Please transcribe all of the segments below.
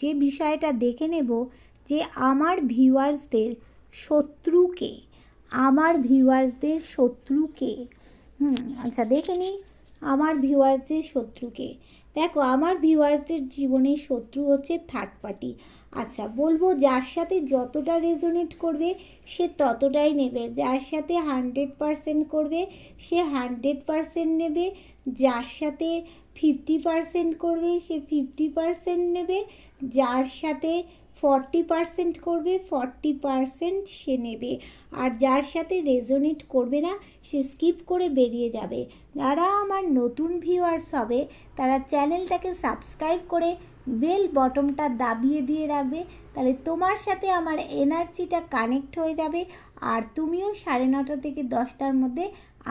যে বিষয়টা দেখে নেব যে আমার ভিউয়ার্সদের শত্রুকে, আমার ভিউয়ার্সদের শত্রুকে। আচ্ছা দেখে নিই আমার ভিউয়ার্সদের শত্রুকে। দেখো আমার ভিউয়ার্সদের জীবনে শত্রু হচ্ছে থার্ড পার্টি। আচ্ছা বলবো, যার সাথে যতটা রেজোনেট করবে সে ততটাই নেবে, যার সাথে 100% করবে সে 100% নেবে, যার সাথে 50% করবে সে 50% নেবে, যার সাথে 40% করবে 40% সে নেবে, আর যার সাথে রেজোনেট করবে না সে স্কিপ করে বেরিয়ে যাবে। যারা আমার নতুন ভিউয়ার্স হবে তারা চ্যানেলটাকে সাবস্ক্রাইব করে বেল বটনটা দাবিয়ে দিয়ে রাখবে, তাহলে তোমার সাথে আমার এনার্জিটা কানেক্ট হয়ে যাবে আর তুমিও 9:30 থেকে 10টার মধ্যে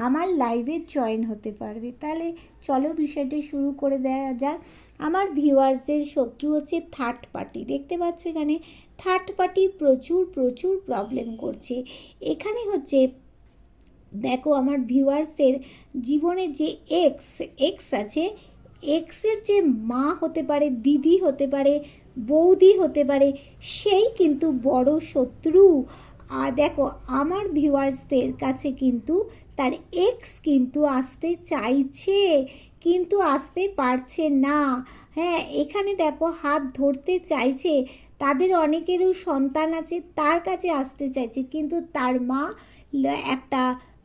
আমার লাইভে জয়েন হতে পারবে। তাহলে চলো বিষয়টা শুরু করে দেওয়া যাক। আমার ভিউয়ার্সদের শত্রু হচ্ছে থার্ড পার্টি। দেখতে পাচ্ছ এখানে থার্ড পার্টি প্রচুর প্রচুর প্রবলেম করছে। এখানে হচ্ছে দেখো আমার ভিউয়ার্সদের জীবনে যে এক্স আছে, এক্সের যে মা হতে পারে, দিদি হতে পারে, বৌদি হতে পারে, সেই কিন্তু বড় শত্রু। আর দেখো আমার ভিউয়ার্সদের কাছে কিন্তু তার এক্স কিন্তু আসতে চাইছে কিন্তু আসতে পারছে না। হ্যাঁ, এখানে দেখো হাত ধরতে চাইছে, তাদের অনেকেরও সন্তান আছে, তার কাছে আসতে চাইছে, কিন্তু তার মা একটা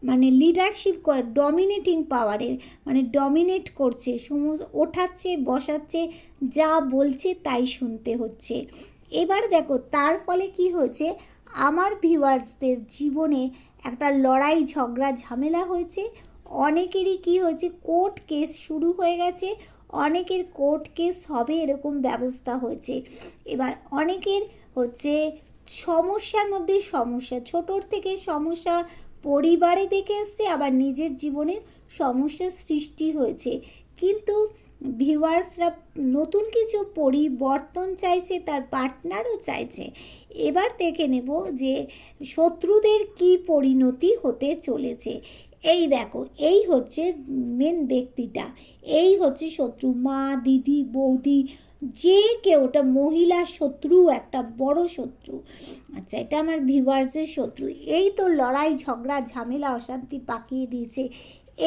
মানে লিডারশিপ করে, ডমিনেটিং পাওয়ারের, মানে ডমিনেট করছে, ওঠাচ্ছে বসাচ্ছে, যা বলছে তাই শুনতে হচ্ছে। এবার দেখো তার ফলে কি হয়েছে, আমার ভিউয়ার্সদের জীবনে একটা লড়াই ঝগড়া ঝামেলা হয়েছে। অনেকেরই কি হয়েছে, কোর্ট কেস শুরু হয়ে গেছে, অনেকের কোর্ট কেস হবে এরকম ব্যবস্থা হয়েছে। এবার অনেকের হচ্ছে সমস্যার মধ্যে সমস্যা, ছোটোর থেকে সমস্যা পরিবারে দেখে এসছে, আবার নিজের জীবনে সমস্যার সৃষ্টি হয়েছে। কিন্তু ভিউয়ার্সরা নতুন কিছু পরিবর্তন চাইছে, তার পার্টনারও চাইছে। এবার দেখে নেব যে শত্রুদের কি পরিণতি হতে চলেছে। এই দেখো এই হচ্ছে মেন ব্যক্তিটা, এই হচ্ছে শত্রু, মা, দিদি, বৌদি, যে কেউ, ওটা মহিলা শত্রু, একটা বড় শত্রু। আচ্ছা এটা আমার ভিউয়ার্সের শত্রু। এই তো লড়াই ঝগড়া ঝামেলা অশান্তি পাকিয়ে দিয়েছে,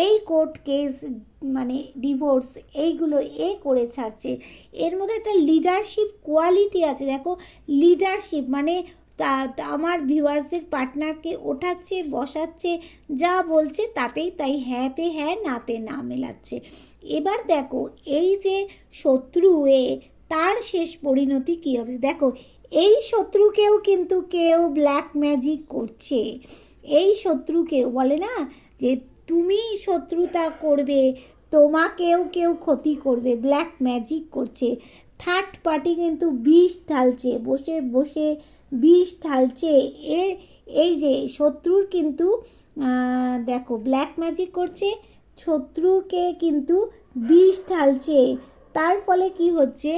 এই কোর্ট কেস মানে ডিভোর্স এইগুলো করে ছাড়ছে। এর মধ্যে একটা লিডারশিপ কোয়ালিটি আছে, দেখো লিডারশিপ মানে আমার ভিউয়ার্সদের পার্টনারকে ওঠাচ্ছে বসাচ্ছে, যা বলছে তাতেই তাই, হ্যাঁতে হ্যাঁ নাতে না মেলাচ্ছে। এবার দেখো এই যে শত্রু তার শেষ পরিণতি কী হবে। দেখো এই শত্রুকেও কিন্তু কেউ ব্ল্যাক ম্যাজিক করছে, এই শত্রুকেও বলে না যে তুমি শত্রুতা করবে, তোমাকেও কেউ ক্ষতি করবে, ব্ল্যাক ম্যাজিক করছে। থার্ড পার্টি কিন্তু বিষ ঢালছে, বসে বসে বিষ ঢালছে। এই যে শত্রুর কিন্তু দেখো ব্ল্যাক ম্যাজিক করছে, শত্রুকে কিন্তু বিষ ঢালছে। তার ফলে কি হচ্ছে,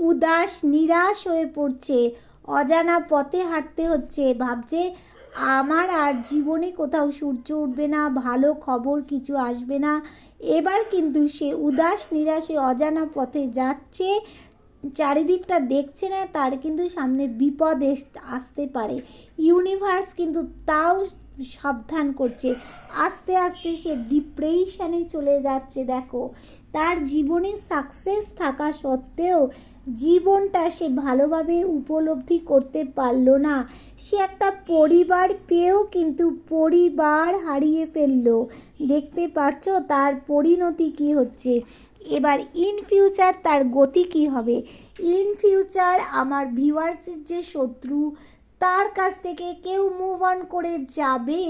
উদাস নিরাশ হয়ে পড়ছে, অজানা পথে হাঁটতে হচ্ছে, ভাবছে আমার আর জীবনে কোথাও সূর্য উঠবে না, ভালো খবর কিছু আসবে না। এবার কিন্তু সে উদাস নিরাশে অজানা পথে যাচ্ছে, চারিদিকটা দেখছে না, তার কিন্তু সামনে বিপদ আসতে পারে। ইউনিভার্স কিন্তু তাও সাবধান করছে, আস্তে আস্তে সে ডিপ্রেশনে চলে যাচ্ছে। দেখো তার জীবনে সাকসেস থাকা সত্ত্বেও জীবনটা সে ভালোভাবে উপলব্ধি করতে পারলো না, সে একটা পরিবার পেয়েও কিন্তু পরিবার হারিয়ে ফেললো। দেখতে পাচ্ছ তার পরিণতি কি হচ্ছে। এবার ইন ফিউচার তার গতি কী হবে। ইন ফিউচার আমার ভিউয়ার্সের যে শত্রু, তার কাছ থেকে কেউ মুভ অন করে যাবে।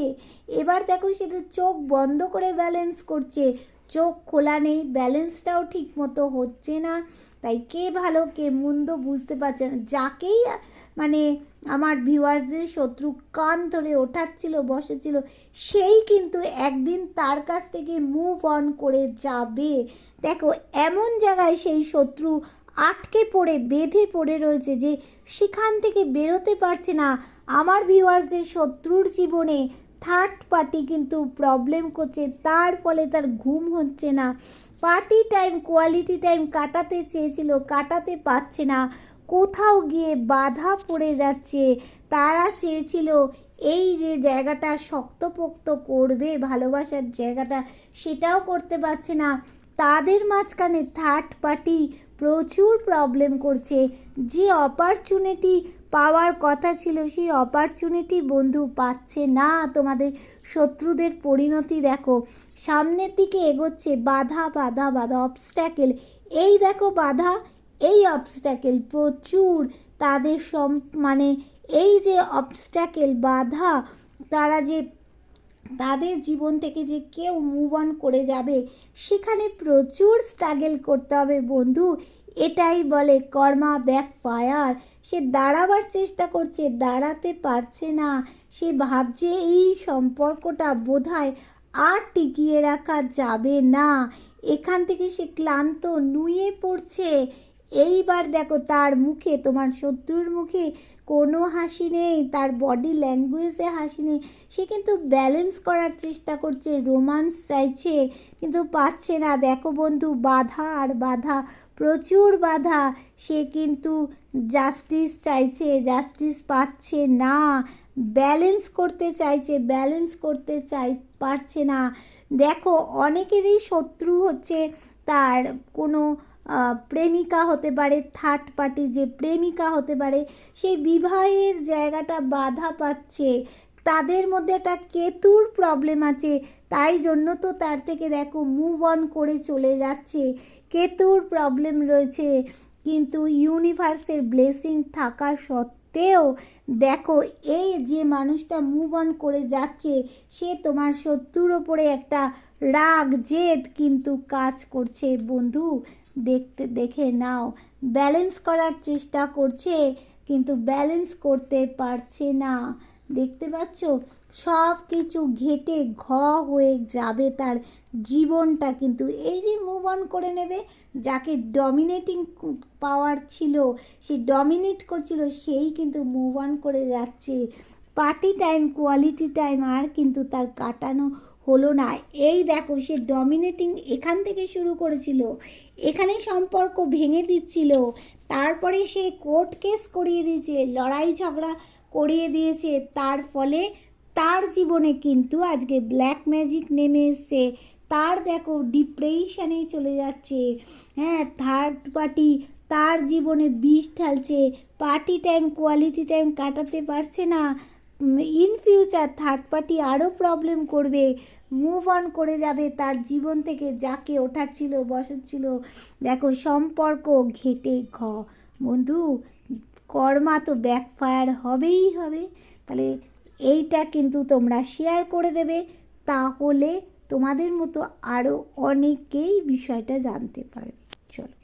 এবার দেখো সে তো চোখ বন্ধ করে ব্যালেন্স করছে, চোখ খোলা নেই, ব্যালেন্সটাও ঠিক মতো হচ্ছে না, তাই কে ভালো কে মন্দ বুঝতে পারছে না। যাকেই মানে আমার ভিউয়ার্সদের শত্রু কান ধরে ওঠাচ্ছিল বসেছিল, সেই কিন্তু একদিন তার কাছ থেকে মুভ অন করে যাবে। দেখো এমন জায়গায় সেই শত্রু আটকে পড়ে বেঁধে পড়ে রয়েছে যে সেখান থেকে বেরোতে পারছে না। আমার ভিউয়ার্সদের শত্রুর জীবনে থার্ড পার্টি কিন্তু প্রবলেম করছে, তার ফলে তার ঘুম হচ্ছে না, পার্টি টাইম কোয়ালিটি টাইম কাটাতে চেয়েছিল, কাটাতে পারছে না, কোথাও গিয়ে বাধা পড়ে যাচ্ছে। তারা চেয়েছিল এই যে জায়গাটা শক্তপোক্ত করবে ভালোবাসার জায়গাটা, সেটাও করতে পারছে না। তাদের মাঝখানে থার্ড পার্টি প্রচুর প্রবলেম করছে। যে অপরচুনিটি পাওয়ার কথা ছিল সেই অপরচুনিটি বন্ধু পাচ্ছে না। তোমাদের শত্রুদের পরিণতি দেখো, সামনের দিকে এগোচ্ছে, বাধা বাধা বাধা, অবস্ট্যাকেল। এই দেখো বাধা, এই অবস্ট্যাকেল প্রচুর তাদের মানে এই যে অবস্ট্যাকেল বাধা, তারা যে তাদের জীবন থেকে যে কেউ মুভ অন করে যাবে, সেখানে প্রচুর স্ট্রাগল করতে হবে বন্ধু। এটাই বলে কর্মা ব্যাক ফায়ার। সে দাঁড়াবার চেষ্টা করছে, দাঁড়াতে পারছে না। সে ভাবছে এই সম্পর্কটা বোধহয় আর টিকিয়ে রাখা যাবে না। এখান থেকে সে ক্লান্ত, নুয়ে পড়ছে। এইবার দেখো তার মুখে, তোমার শত্রুর মুখে কোনো হাসি নেই, তার বডি ল্যাঙ্গুয়েজে হাসি নেই। সে কিন্তু ব্যালেন্স করার চেষ্টা করছে, রোমান্স চাইছে, কিন্তু পাচ্ছে না। দেখো বন্ধু, বাধা আর বাধা, প্রচুর বাধা। সে কিন্তু জাস্টিস চাইছে, জাস্টিস পাচ্ছে না। ব্যালেন্স করতে চাইছে, ব্যালেন্স করতে পারছে না। দেখো অনেকেরই শত্রু হচ্ছে তার কোনো প্রেমিকা হতে পারে, থার্ড পার্টি যে প্রেমিকা হতে পারে, সেই বিবাহের জায়গাটা বাধা পাচ্ছে। তাদের মধ্যে একটা কেতুর প্রবলেম আছে, তাই জন্য তো তার থেকে দেখো মুভ অন করে চলে যাচ্ছে। কেতুর প্রবলেম রয়েছে, কিন্তু ইউনিভার্সের ব্লেসিং থাকা সত্ত্বেও দেখো এই যে মানুষটা মুভ অন করে যাচ্ছে, সে তোমার শত্রুর ওপরে একটা রাগ জেদ কিন্তু কাজ করছে বন্ধু। দেখে নাও, ব্যালেন্স করার চেষ্টা করছে কিন্তু ব্যালেন্স করতে পারছে না। দেখতে পাচ্ছ, সব কিছু ঘেটে হয়ে যাবে তার জীবনটা। কিন্তু এই যে মুভ অন করে নেবে, যাকে ডমিনেটিং পাওয়ার ছিল, সে ডমিনেট করছিল, সেই কিন্তু মুভ অন করে যাচ্ছে। পার্টি টাইম কোয়ালিটি টাইম আর কিন্তু তার কাটানো হলো না। এই দেখো, সে ডমিনেটিং এখান থেকে শুরু করেছিল, এখানে সম্পর্ক ভেঙে দিচ্ছিল, তারপরে সে কোর্ট কেস করিয়ে দিয়েছে, লড়াই ঝগড়া করিয়ে দিয়েছে। তার ফলে তার জীবনে কিন্তু আজকে ব্ল্যাক ম্যাজিক নেমে এসছে। তার দেখো ডিপ্রেশনেই চলে যাচ্ছে। হ্যাঁ, থার্ড পার্টি তার জীবনে বিষ ঢালছে। পার্টি টাইম কোয়ালিটি টাইম কাটাতে পারছে না। ইন ফিউচার থার্ড পার্টি আরও প্রবলেম করবে, মুভ অন করে যাবে তার জীবন থেকে, যাকে ওঠাচ্ছিল বসাচ্ছিল। দেখো সম্পর্ক ঘেটে বন্ধু, কর্মা তো ব্যাকফায়ার হবেই হবে। তাহলে এইটা কিন্তু তোমরা শেয়ার করে দেবে, তাহলে তোমাদের মতো আরও অনেকেই বিষয়টা জানতে পারবে। চলো।